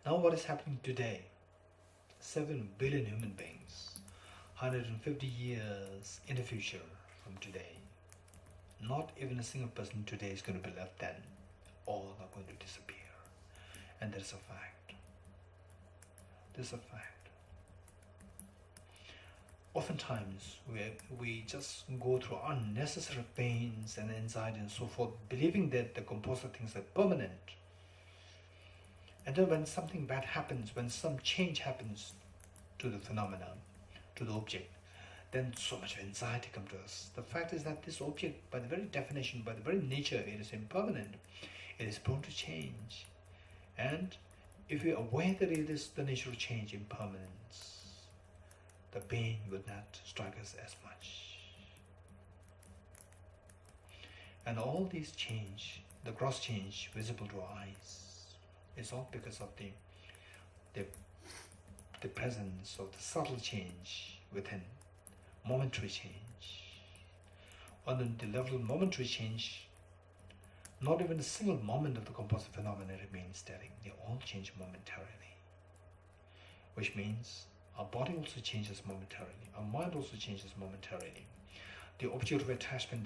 Now what is happening today? 7 billion human beings, 150 years in the future from today. Not even a single person today is going to be left then. All are going to disappear. And that's a fact. That's a fact. Oftentimes, we just go through unnecessary pains and anxiety and so forth, believing that the composite things are permanent. And then when something bad happens, when some change happens to the phenomenon, to the object, then so much anxiety comes to us. The fact is that this object, by the very definition, by the very nature, it is impermanent. It is prone to change. And if we are aware that it is the nature of change, impermanence, the pain would not strike us as much. And all these change, the gross change visible to our eyes, is all because of the presence of the subtle change within, momentary change. On the level of momentary change, not even a single moment of the composite phenomena remains static. They all change momentarily, which means our body also changes momentarily. Our mind also changes momentarily. The object of attachment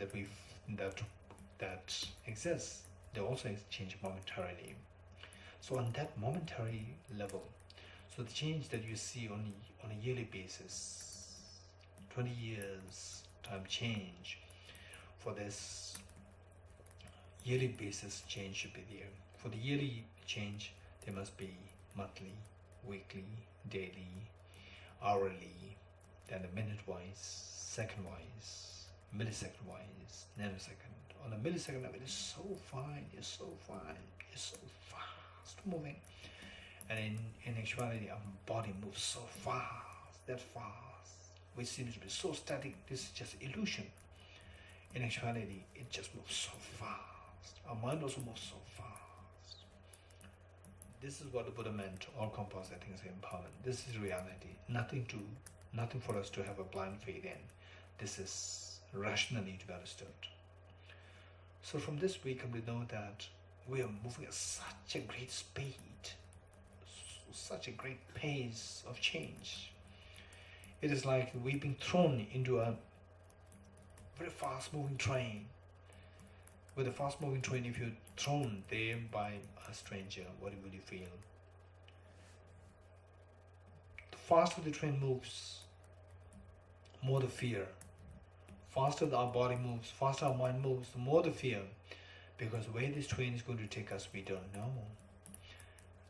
that exists, they also change momentarily. So on that momentary level, so the change that you see on a yearly basis, 20 years time change, for this yearly basis change should be there. For the yearly change, there must be monthly, weekly, daily, hourly, then the minute-wise, second-wise, millisecond-wise, nanosecond. On a millisecond level, it's so fine, it's so fine, it's so fast moving. And in actuality, our body moves so fast, that fast, which seems to be so static. This is just illusion. In actuality, it just moves so fast. Our mind also moves so fast. This is what the Buddha meant, all composite things are impermanent. This is reality. Nothing for us to have a blind faith in. This is rationally to be understood. So from this we come to know that we are moving at such a great speed, such a great pace of change. It is like we've been thrown into a very fast moving train. With a fast moving train, if you're thrown there by a stranger, what will you feel? The faster the train moves, more the fear. Faster our body moves, faster our mind moves, the more the fear. Because where this train is going to take us, we don't know.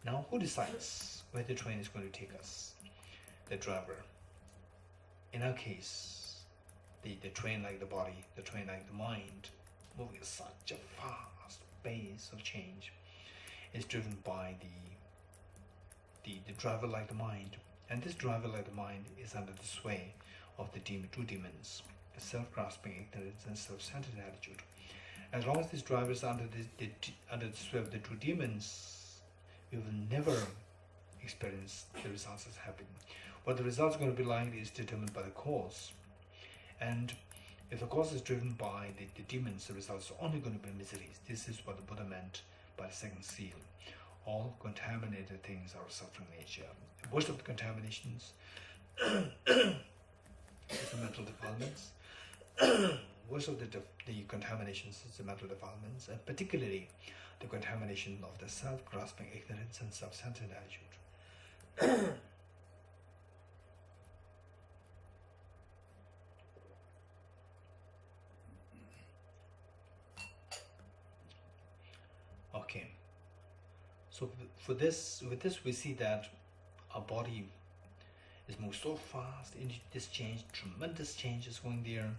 Now, who decides where the train is going to take us? The driver. In our case, the train like the body, the train like the mind, moving at such a fast pace of change, is driven by the driver like the mind. And this driver like the mind is under the sway of the two demons, the self-grasping ignorance and self-centered attitude. As long as this driver is under the sway of the two demons, we will never experience the results as happening. What the results are going to be like is determined by the cause. And if the cause is driven by the demons, the results are only going to be miseries. This is what the Buddha meant by the second seal. All contaminated things are of suffering nature. Most of the contaminations is the mental defilements. Most of the contaminations is the mental defilements, and particularly the contamination of the self-grasping ignorance and self-centered attitude. Okay, so with this we see that our body is moving so fast into this change, tremendous change is going there,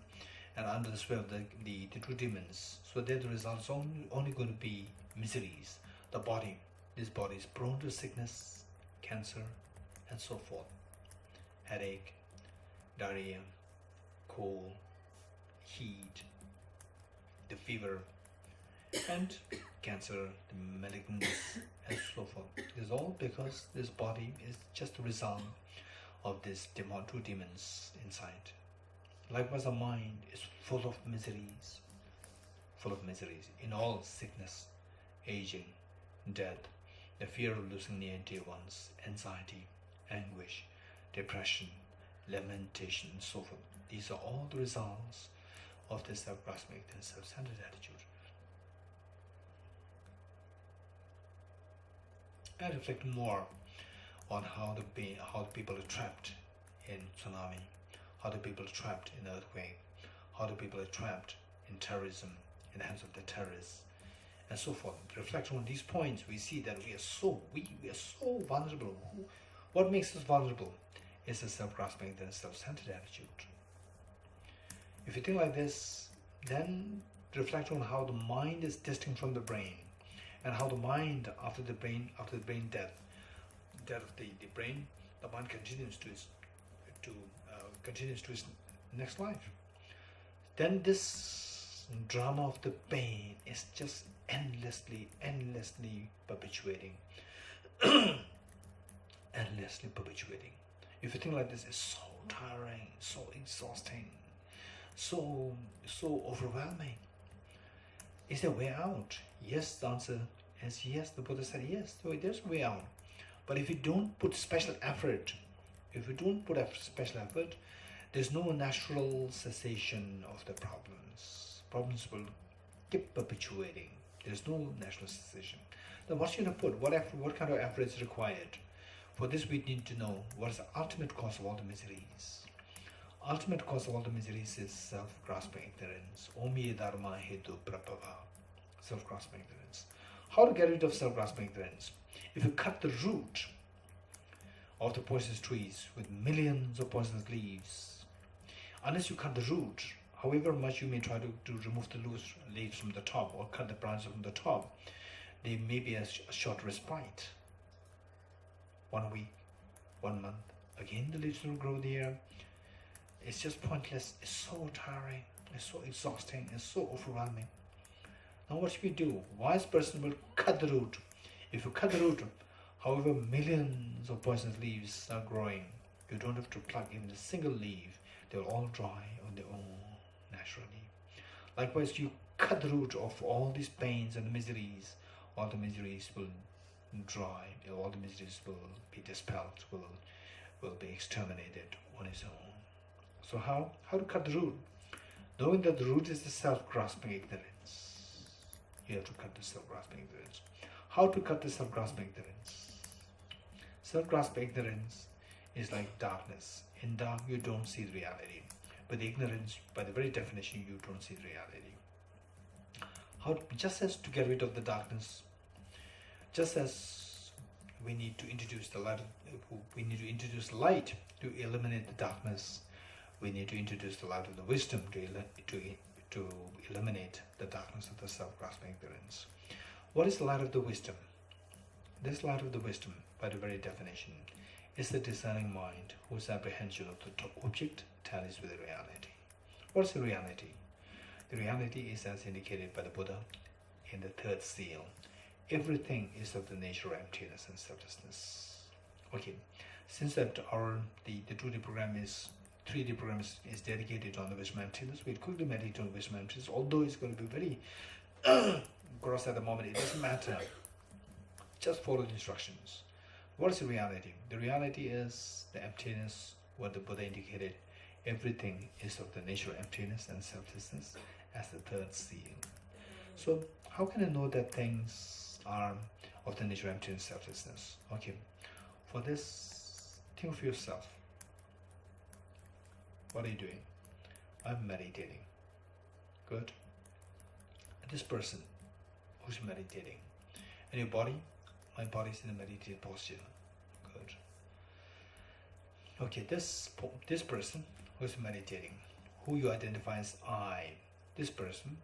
and under the sway of the two demons. So that the results only going to be miseries. This body is prone to sickness, cancer, and so forth. Headache, diarrhea, cold, heat, the fever, and cancer, the malignancy, and so forth. It is all because this body is just a result of these two demons inside. Likewise, our mind is full of miseries, in all sickness, aging, death, the fear of losing near and dear ones, anxiety, anguish, depression, lamentation, and so forth. These are all the results of this self-grasping and self-centered attitude. I reflect more on how the people are trapped in tsunami, how the people are trapped in earthquake, how the people are trapped in terrorism, in the hands of the terrorists, and so forth. Reflecting on these points, we see that we are so weak, we are so vulnerable. What makes us vulnerable is a self-grasping and self-centered attitude. If you think like this, then reflect on how the mind is distinct from the brain, and how the mind, after the brain death of the brain, the mind continues to its next life. Then this drama of the pain is just endlessly perpetuating. Endlessly perpetuating. If you think like this, it's so tiring, so exhausting, so overwhelming. Is there a way out? Yes, the answer is yes. The Buddha said yes, so there's a way out. But if you don't put special effort, there's no natural cessation of the problems. Problems will keep perpetuating. There's no natural cessation. Then what should I put? What kind of effort is required? For this, we need to know what is the ultimate cause of all the miseries. Ultimate cause of all the miseries is self-grasping ignorance. Omiye dharma hetu prabhava. Self-grasping ignorance. How to get rid of self-grasping ignorance? If you cut the root of the poisonous trees with millions of poisonous leaves, unless you cut the root, however much you may try to remove the loose leaves from the top or cut the branches from the top, there may be a short respite. 1 week, 1 month, again the leaves will grow there. It's just pointless. It's so tiring, it's so exhausting, it's so overwhelming. Now what should we do? Wise person will cut the root. If you cut the root, however millions of poisonous leaves are growing, you don't have to pluck even a single leaf. They will all dry on their own naturally. Likewise, you cut the root of all these pains and miseries, all the miseries will dry, all the miseries will be dispelled, will be exterminated on its own. So how to cut the root? Knowing that the root is the self-grasping ignorance. You have to cut the self-grasping ignorance. How to cut the self-grasping ignorance? Self-grasping ignorance is like darkness. In dark, you don't see the reality. But the ignorance, by the very definition, you don't see the reality. Just as to get rid of the darkness, just as we need to introduce the light, light to eliminate the darkness, we need to introduce the light of the wisdom to eliminate the darkness of the self-grasping ignorance. What is the light of the wisdom? This light of the wisdom, by the very definition, is the discerning mind whose apprehension of the object tallies with the reality. What is the reality? The reality is as indicated by the Buddha in the third seal. Everything is of the nature of emptiness and selflessness. Okay, since that the 2D program is 3D program is dedicated on the wisdom emptiness, we'll quickly meditate on wisdom emptiness. Although it's going to be very gross at the moment, it doesn't matter. Just follow the instructions. What is the reality? The reality is the emptiness, what the Buddha indicated. Everything is of the nature of emptiness and selflessness as the third seal. So how can I know that things are of the nature of emptiness and selflessness? Okay, for this, think of yourself. What are you doing? I'm meditating. Good. This person who's meditating. And your body? My body is in a meditative posture. Good. Okay, this person who's meditating, who you identify as I, this person,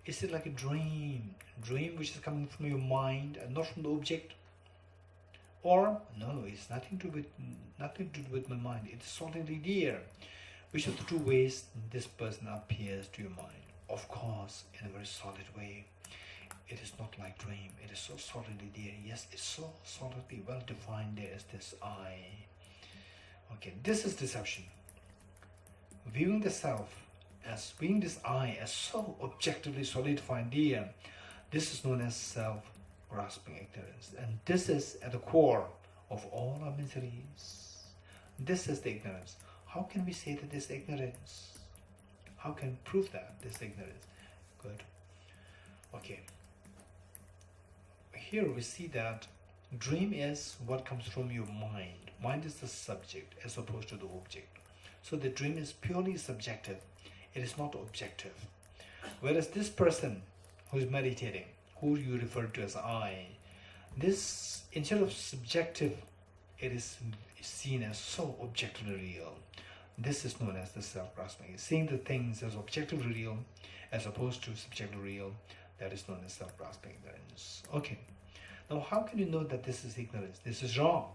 is it like a dream which is coming from your mind and not from the object? Or no, it's nothing to do with my mind. It's solidly there. Which of the two ways this person appears to your mind? Of course, in a very solid way. It is not like dream. It is so solidly there. Yes, it's so solidly well defined there as this I. Okay, this is deception. Viewing the self as viewing this I as so objectively solidified there, this is known as self grasping ignorance. And this is at the core of all our miseries. This is the ignorance. How can we say that this ignorance? How can we prove that this ignorance? Good. Okay. Here we see that dream is what comes from your mind. Mind is the subject as opposed to the object. So the dream is purely subjective. It is not objective. Whereas this person who is meditating, who you refer to as I, this, instead of subjective, it is seen as so objectively real. This is known as the self-grasping. Seeing the things as objectively real as opposed to subjectively real, that is known as self-grasping ignorance. Okay. Now how can you know that this is ignorance? This is wrong.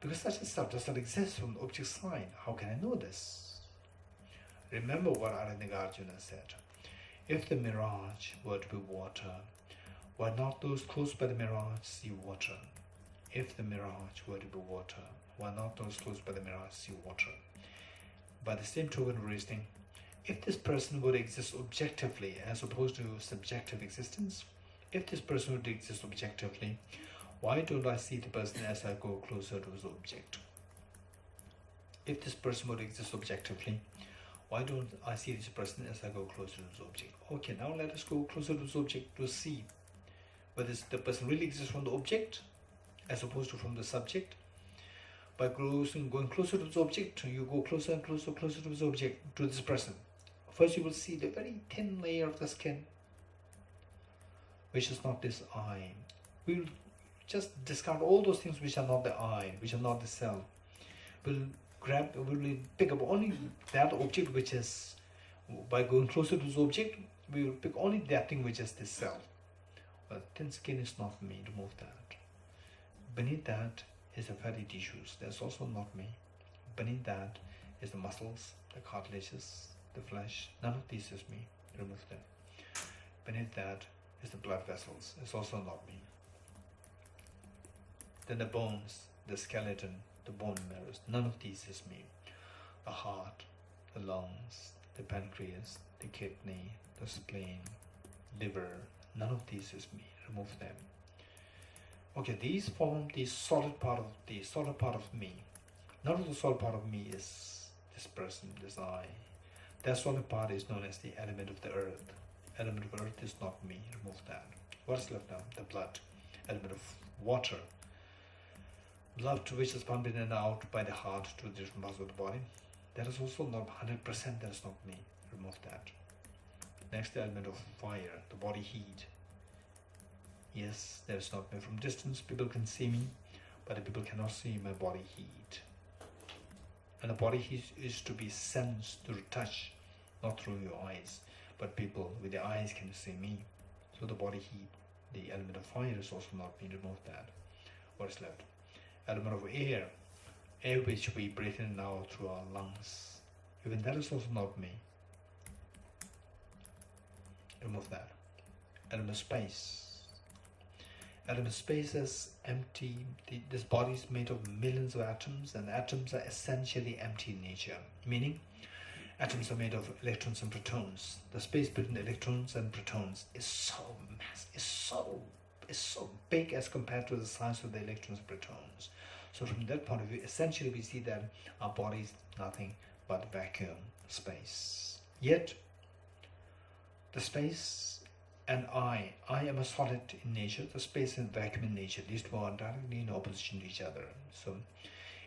Because such a self does not exist from the object side. How can I know this? Remember what Arjuna said. If the mirage were to be water, why not those close by the mirage see water? If the mirage were to be water, why not those close by the mirage see water? By the same token of reasoning, if this person would exist objectively as opposed to subjective existence, if this person would exist objectively, why don't I see the person as I go closer to the object? If this person would exist objectively, why don't I see this person as I go closer to the object? Okay, now let us go closer to the object to see whether the person really exists from the object as opposed to from the subject. By going closer to the object, you go closer and closer to the object, to this person. First you will see the very thin layer of the skin, which is not this I. We will just discard all those things which are not the I, which are not the self. We'll pick up only that object which is, by going closer to the object, we will pick only that thing which is the self. Well, thin skin is not me, remove that. Beneath that is the fatty tissues, that's also not me. Beneath that is the muscles, the cartilages, the flesh, none of these is me, remove them. Beneath that is the blood vessels, it's also not me. Then the bones, the skeleton, the bone marrows, none of these is me. The heart, the lungs, the pancreas, the kidney, the spleen, liver, none of these is me, remove them. Okay, these form the solid part of me. None of the solid part of me is this person, this I. That solid part is known as the element of the earth. Element of earth is not me, remove that. What is left now? The blood, element of water. Blood which is pumped in and out by the heart to the different parts of the body. That is also not 100%, that is not me, remove that. Next, the element of fire, the body heat. Yes, that is not me. From distance, people can see me, but the people cannot see my body heat. And the body heat is to be sensed through touch, not through your eyes. But people with their eyes can see me. So the body heat, the element of fire is also not me, remove that. What is left? Element of air, air which we breathe in and out through our lungs. Even that is also not me. Remove that. Element of space. Element of space is empty. This body is made of millions of atoms, and atoms are essentially empty in nature. Meaning, atoms are made of electrons and protons. The space between electrons and protons is so massive, is so big as compared to the size of the electrons and protons. So from that point of view, essentially we see that our body is nothing but vacuum, space. Yet, the space and I am a solid in nature, the space and vacuum in nature. These two are directly in opposition to each other. So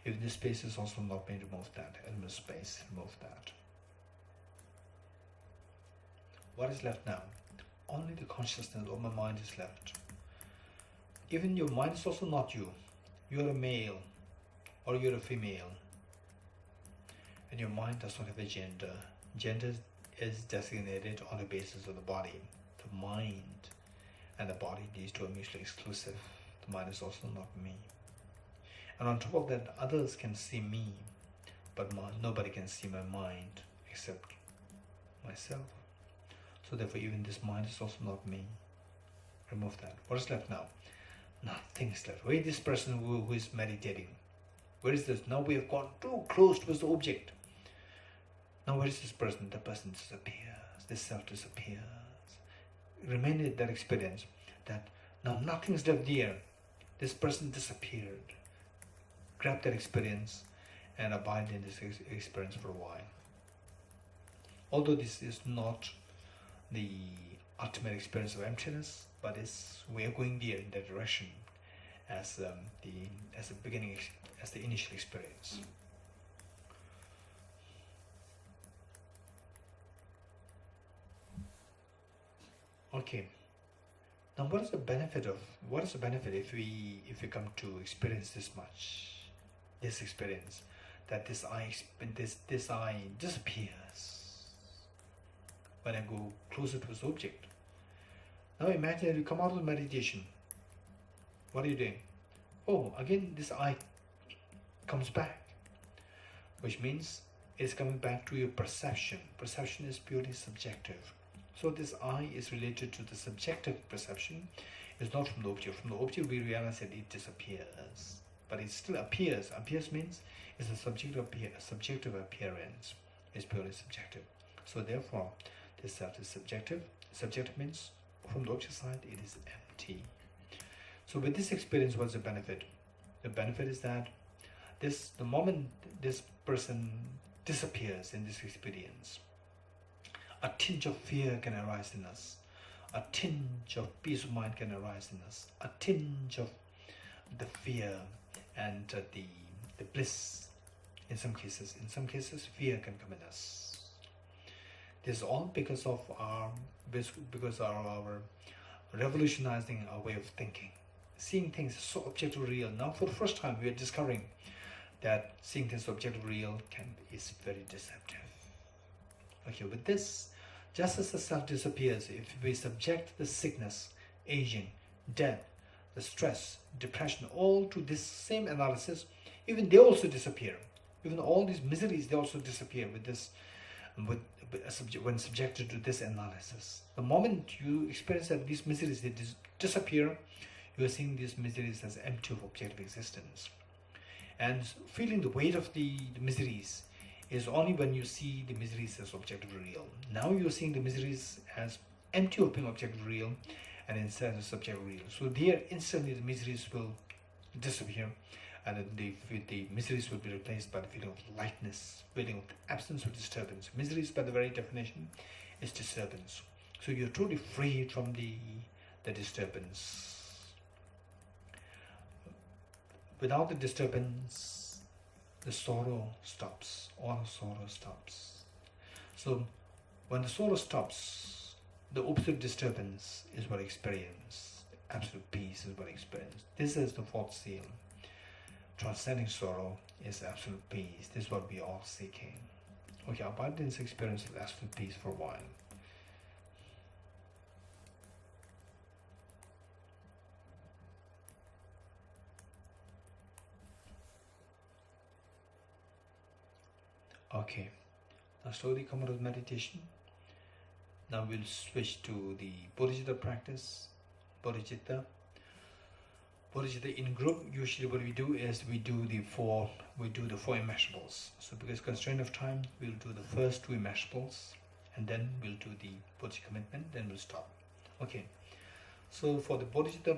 if this space is also not being removed, that element of space, remove that. What is left now? Only the consciousness of my mind is left. Even your mind is also not you. You're a male or you're a female. And your mind does not have a gender. Gender is designated on the basis of the body. The mind and the body, these two are mutually exclusive. The mind is also not me. And on top of that, others can see me, but nobody can see my mind except myself. So therefore, even this mind is also not me. Remove that. What is left now? Nothing is left. Where is this person who is meditating? Where is this? Now we have gone too close towards the object. Now where is this person? The person disappears. The self disappears. Remain in that experience that Now nothing's left there. This person disappeared. Grab that experience and abide in this experience for a while. Although this is not the ultimate experience of emptiness, but we are going there in that direction as the beginning, as the initial experience. Okay. Now, what is the benefit if we come to experience this much, this experience, that this I disappears when I go closer to this object? Now imagine you come out of meditation. What are you doing? Oh, again this I comes back, which means it's coming back to your perception. Perception is purely subjective. So this I is related to the subjective perception. It's not from the object. From the object we realize that it disappears, but it still appears. Appears means it's a subjective appearance. It's purely subjective. So therefore, this self is subjective. Subjective means from the object side it is empty. So with this experience, what's the benefit? The benefit is that the moment this person disappears in this experience, a tinge of fear can arise in us. A tinge of peace of mind can arise in us. A tinge of the fear and the bliss in some cases. In some cases, fear can come in us. This is all because of our revolutionizing our way of thinking. Seeing things so objectively real. Now for the first time we are discovering that seeing things objectively real is very deceptive. Okay, with this, just as the self disappears, if we subject the sickness, aging, death, the stress, depression, all to this same analysis, even they also disappear. Even all these miseries, they also disappear when subjected to this analysis. The moment you experience that these miseries, they disappear, you are seeing these miseries as empty of objective existence. And feeling the weight of the miseries is only when you see the miseries as objectively real. Now you're seeing the miseries as empty of being objectively real and instead as subjectively real. So there instantly the miseries will disappear, and the miseries will be replaced by the feeling of lightness, feeling of absence of disturbance. Miseries by the very definition is disturbance. So you're totally free from the disturbance. Without the disturbance, the sorrow stops. All sorrow stops. So when the sorrow stops, the opposite disturbance is what I experience. Absolute peace is what I experience. This is the fourth seal. Transcending sorrow is absolute peace. This is what we are all seeking. Okay, abide in this experience of absolute peace for a while. Okay, now slowly come out of meditation. Now we'll switch to the Bodhicitta practice. Bodhicitta in group, usually what we do is we do the four immeasurables. So because constraint of time, we'll do the first two immeasurables, and then we'll do the Bodhicitta commitment, then we'll stop. Okay, so for the Bodhicitta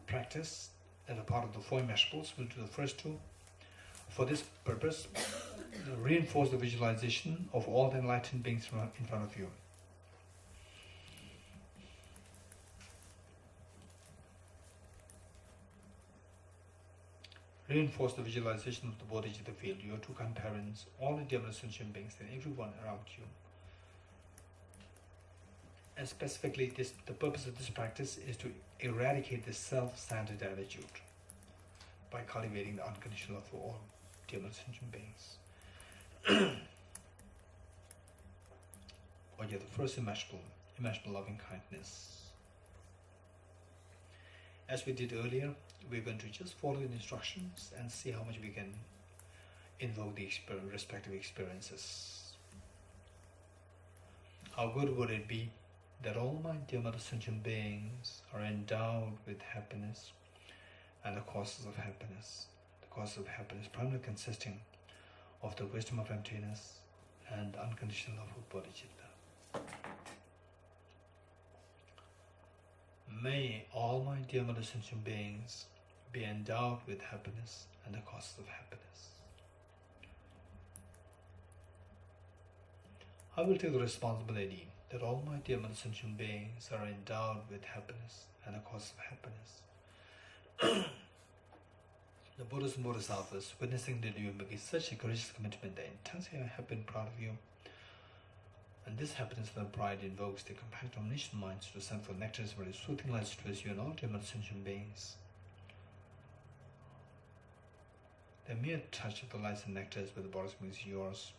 practice, as a part of the four immeasurables, we'll do the first two. For this purpose, reinforce the visualization of all the enlightened beings in front of you. Reinforce the visualization of the Bodhicitta field, your two kind parents, all the dear sentient beings, and everyone around you. And specifically, the purpose of this practice is to eradicate the self-centered attitude by cultivating the unconditional love for all dear sentient beings. Okay, the first immeasurable loving kindness. As we did earlier, we're going to just follow the instructions and see how much we can invoke the respective experiences. How good would it be that all my dear mother sentient beings are endowed with happiness and the causes of happiness. The causes of happiness primarily consisting of the wisdom of emptiness and unconditional love of bodhicitta. May all my dear Mother Sentient beings be endowed with happiness and the causes of happiness. I will take the responsibility that all my dear Mother Sentient beings are endowed with happiness and the causes of happiness. The Buddhas and Bodhisattvas, witnessing that you make such a courageous commitment, they intensely happy and proud of you. And this happiness and pride invokes the compact omniscient minds to send for nectars very soothing lights towards you and all dear sentient beings. The mere touch of the lights and nectars with the bodies makes yours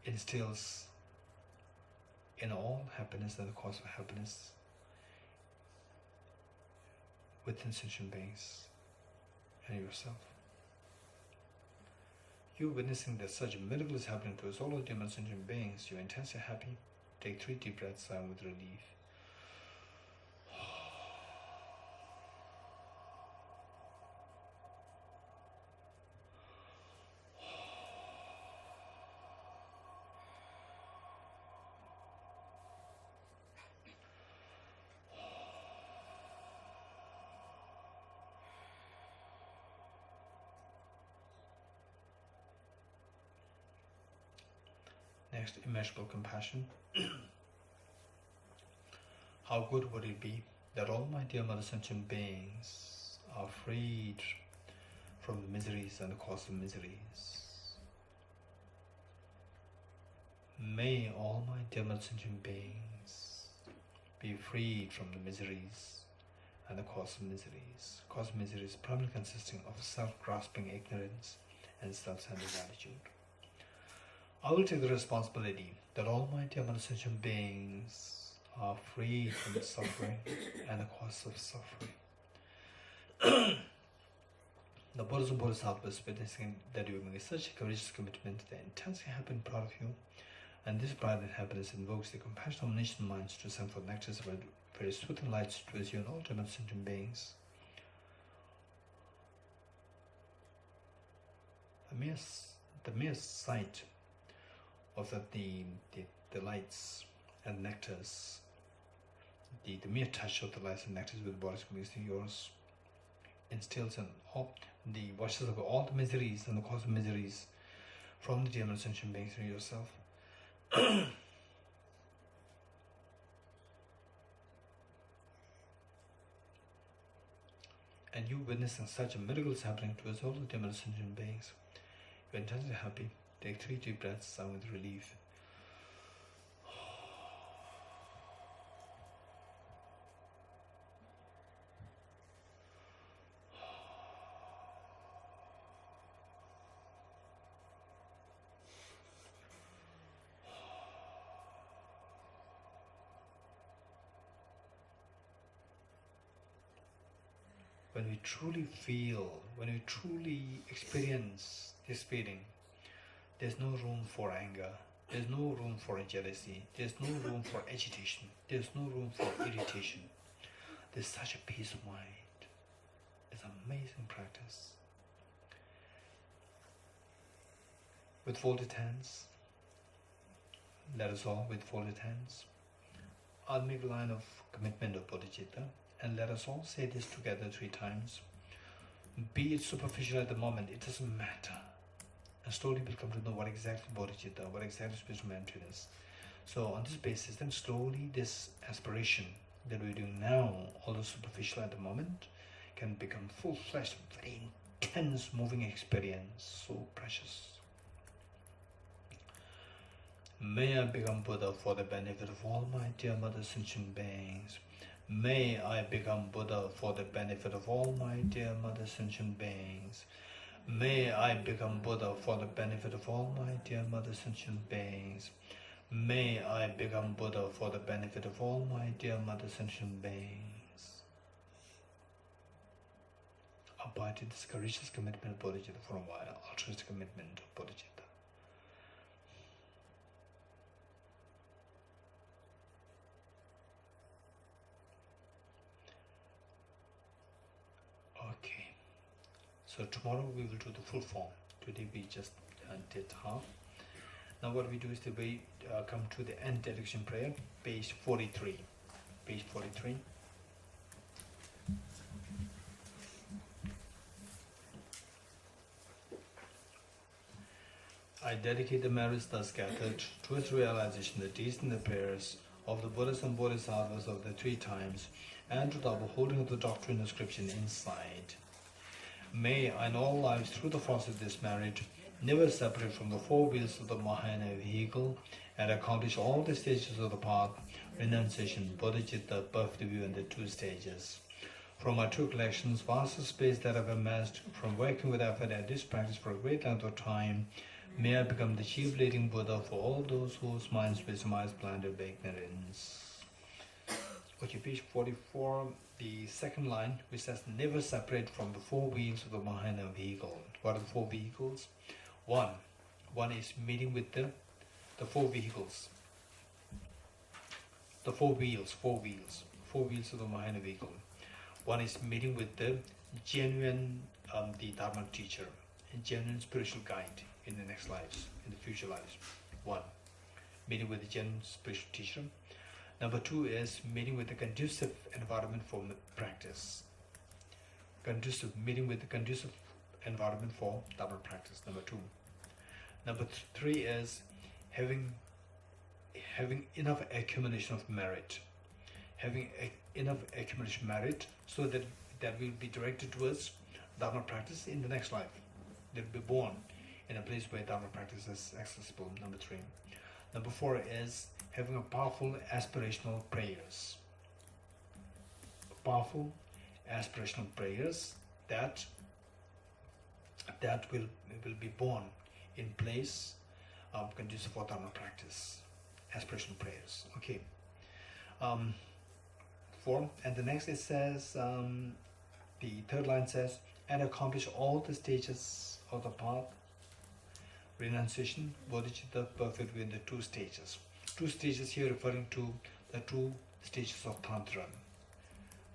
instills in all happiness and the cause of happiness within sentient beings and yourself. You witnessing that such a miracle is happening to us, all of demon sentient beings, you're intensely happy. Take 3 deep breaths out with relief. Next, immeasurable compassion. How good would it be that all my dear Mother Sentient beings are freed from the miseries and the cause of miseries. May all my dear Mother Sentient beings be freed from the miseries and the cause of miseries. Cause of miseries primarily consisting of self-grasping ignorance and self-centered attitude. I will take the responsibility that all my dear Mother Sentient beings are free from the suffering and the cause of suffering. The Buddhas and Bodhisattvas, witnessing that you make such a courageous commitment, they intensely happy and proud of you, and this pride and happiness invokes the compassion of omniscient minds to send forth nectars of very soothing lights towards you and all dear Mother Sentient beings. The mere sight of the lights and nectars, the mere touch of the lights and nectars with the bodies mixing yours instills in all the washes of all the miseries and the cause of miseries from the dear sentient beings in yourself. And you witnessing such a miracle is happening to us all the dear sentient beings. You're intensely happy. Take 3 deep breaths out with relief. When we truly feel, when we truly experience this feeling, there's no room for anger, there's no room for jealousy, there's no room for agitation, there's no room for irritation. There's such a peace of mind. It's an amazing practice. With folded hands, let us all with folded hands. I'll make a line of commitment of bodhicitta, and let us all say this together 3 times. Be it superficial at the moment, it doesn't matter. And slowly we'll come to know what exactly bodhicitta, what exactly spiritual emptiness. So on this basis, then slowly this aspiration that we're doing now, although superficial at the moment, can become full-fledged, very intense, moving experience, so precious. May I become Buddha for the benefit of all my dear Mother Sentient beings. May I become Buddha for the benefit of all my dear Mother Sentient beings. May I become Buddha for the benefit of all my dear Mother Sentient beings. May I become Buddha for the benefit of all my dear Mother Sentient beings. Abide in this courageous commitment of bodhicitta for a while, altruistic commitment of bodhicitta. Okay, so tomorrow we will do the full form. Today we just did half. Now what we do is that we come to the end dedication prayer, page 43. Page 43. I dedicate the merits thus gathered to its realization, the deeds and the prayers of the Buddhas and Bodhisattvas of the three times, and to the upholding of the doctrine of scripture inside. May I in all lives, through the force of this merit, never separate from the four wheels of the Mahayana vehicle, and accomplish all the stages of the path: renunciation, bodhicitta, birth review, and the two stages. From my true collections, vast space that I've amassed from working with effort at this practice for a great length of time, may I become the chief leading Buddha for all those whose minds wisdom eyes blinded by ignorance. Okay, page 44, the second line, which says, never separate from the four wheels of the Mahayana vehicle. What are the four vehicles? One is meeting with the four vehicles. The four wheels of the Mahayana vehicle. One is meeting with the genuine, the Dharma teacher, and genuine spiritual guide in the next lives, in the future lives. One, meeting with the genuine spiritual teacher. Number two is meeting with a conducive environment for practice. Meeting with a conducive environment for Dharma practice. Number two. Number three is having enough accumulation of merit. Having enough accumulation merit so that will be directed towards Dharma practice in the next life. They'll be born in a place where Dharma practice is accessible. Number three. Number four is having a powerful aspirational prayers. Powerful aspirational prayers that will be born in place conducive for Dharma practice. Aspirational prayers. Okay. Four, and the next it says, the third line says, and accomplish all the stages of the path: renunciation, bodhicitta, perfect in the two stages. Two stages here referring to the two stages of Tantra: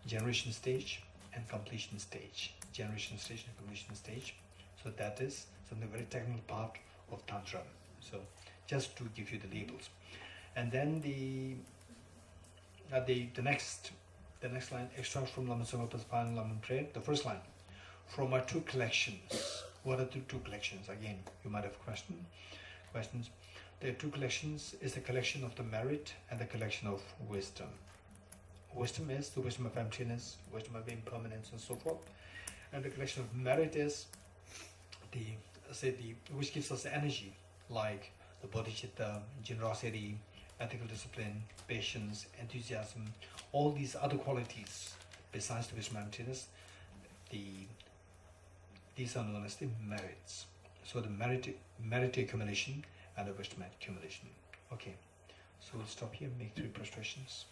generation stage and completion stage. Generation stage and completion stage. So that is something very technical part of Tantra. So just to give you the labels. And then the next line, extract from Lama Tsongkhapa's final Lama prayer. The first line, from my two collections. What are the two collections? Again, you might have questions. The two collections is the collection of the merit and the collection of wisdom. Wisdom is the wisdom of emptiness, wisdom of impermanence, and so forth. And the collection of merit is which gives us energy, like the bodhicitta, generosity, ethical discipline, patience, enthusiasm, all these other qualities besides the wisdom of emptiness. These are known as the merits. So the merit accumulation and the wisdom accumulation. Okay, so we'll stop here, make 3 prostrations.